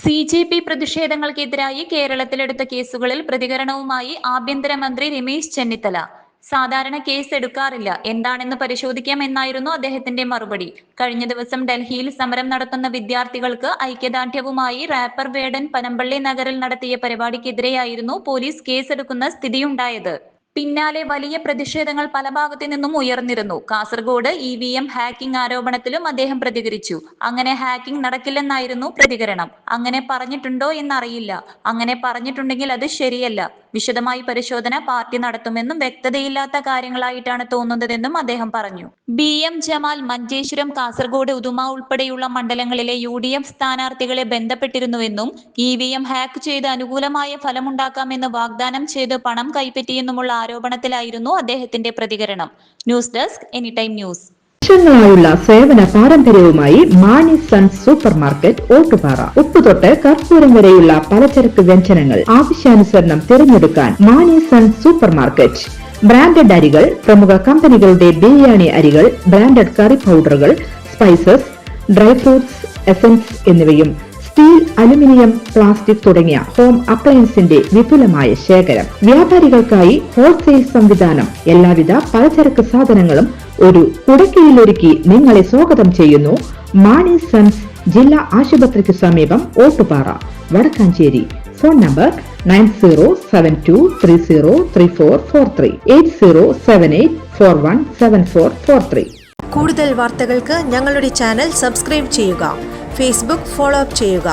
CJP പ്രതിഷേധങ്ങൾക്കെതിരായി കേരളത്തിലെടുത്ത കേസുകളിൽ പ്രതികരണവുമായി ആഭ്യന്തരമന്ത്രി രമേശ് ചെന്നിത്തല. സാധാരണ കേസ് എടുക്കാറില്ല, എന്താണെന്ന് പരിശോധിക്കാം എന്നായിരുന്നു അദ്ദേഹത്തിന്റെ മറുപടി. കഴിഞ്ഞ ദിവസം ഡൽഹിയിൽ സമരം നടത്തുന്ന വിദ്യാർത്ഥികൾക്ക് ഐക്യദാർഢ്യവുമായി റാപ്പർ വേടൻ പനമ്പള്ളി നഗറിൽ നടത്തിയ പരിപാടിക്കെതിരെയായിരുന്നു പോലീസ് കേസെടുക്കുന്ന സ്ഥിതിയുണ്ടായത്. പിന്നാലെ വലിയ പ്രതിഷേധങ്ങൾ പല ഭാഗത്തു നിന്നും ഉയർന്നിരുന്നു. കാസർഗോഡ് EVM ഹാക്കിംഗ് ആരോപണത്തിലും അദ്ദേഹം പ്രതികരിച്ചു. അങ്ങനെ ഹാക്കിംഗ് നടക്കില്ലെന്നായിരുന്നു പ്രതികരണം. അങ്ങനെ പറഞ്ഞിട്ടുണ്ടോ എന്നറിയില്ല. അങ്ങനെ പറഞ്ഞിട്ടുണ്ടെങ്കിൽ അത് ശരിയല്ല. വിശദമായി പരിശോധന പാർട്ടി നടത്തുമെന്നും വ്യക്തതയില്ലാത്ത കാര്യങ്ങളായിട്ടാണ് തോന്നുന്നതെന്നും അദ്ദേഹം പറഞ്ഞു. BM ജമാൽ മഞ്ചേശ്വരം, കാസർഗോഡ്, ഉദുമ ഉൾപ്പെടെയുള്ള മണ്ഡലങ്ങളിലെ UDF സ്ഥാനാർത്ഥികളെ ബന്ധപ്പെട്ടിരുന്നുവെന്നും EVM ഹാക്ക് ചെയ്ത് അനുകൂലമായ ഫലമുണ്ടാക്കാമെന്ന് വാഗ്ദാനം ചെയ്ത് പണം കൈപ്പറ്റിയെന്നുമുള്ള ആരോപണത്തിലായിരുന്നു അദ്ദേഹത്തിന്റെ പ്രതികരണം. News desk anytime news. വർഷങ്ങളായുള്ള സേവന പാരമ്പര്യവുമായി Mani sons super market, Ottupara. ഉപ്പ് തൊട്ട് കർപ്പൂരം വരെയുള്ള പലചരക്ക് വ്യഞ്ജനങ്ങൾ ആവശ്യാനുസരണം തിരഞ്ഞെടുക്കാൻ Mani sons super market. Branded അരികൾ, പ്രമുഖ കമ്പനികളുടെ ബിരിയാണി അരികൾ, ബ്രാൻഡഡ് കറി പൗഡറുകൾ, സ്പൈസസ്, ഡ്രൈ ഫ്രൂട്ട്സ്, എസൻസ് എന്നിവയും സ്റ്റീൽ, അലുമിനിയം, പ്ലാസ്റ്റിക് തുടങ്ങിയ ഹോം അപ്ലയൻസിന്റെ വിപുലമായ ശേഖരം. വ്യാപാരികൾക്കായി ഹോൾസെയിൽ സംവിധാനം. എല്ലാവിധ പലചരക്ക് സാധനങ്ങളും ഒരു കുടക്കീഴിലൊരുക്കി നിങ്ങളെ സ്വാഗതം ചെയ്യുന്നു മാണി സൺസ്, ജില്ലാ ആശുപത്രിക്ക് സമീപം, ഓട്ടുപാറ, വടക്കാഞ്ചേരി. Phone number 9072303443, 8078417443. കൂടുതൽ വാർത്തകൾക്ക് ഞങ്ങളുടെ ചാനൽ സബ്സ്ക്രൈബ് ചെയ്യുക. ഫേസ്ബുക്ക് ഫോളോ അപ്പ് ചെയ്യുക.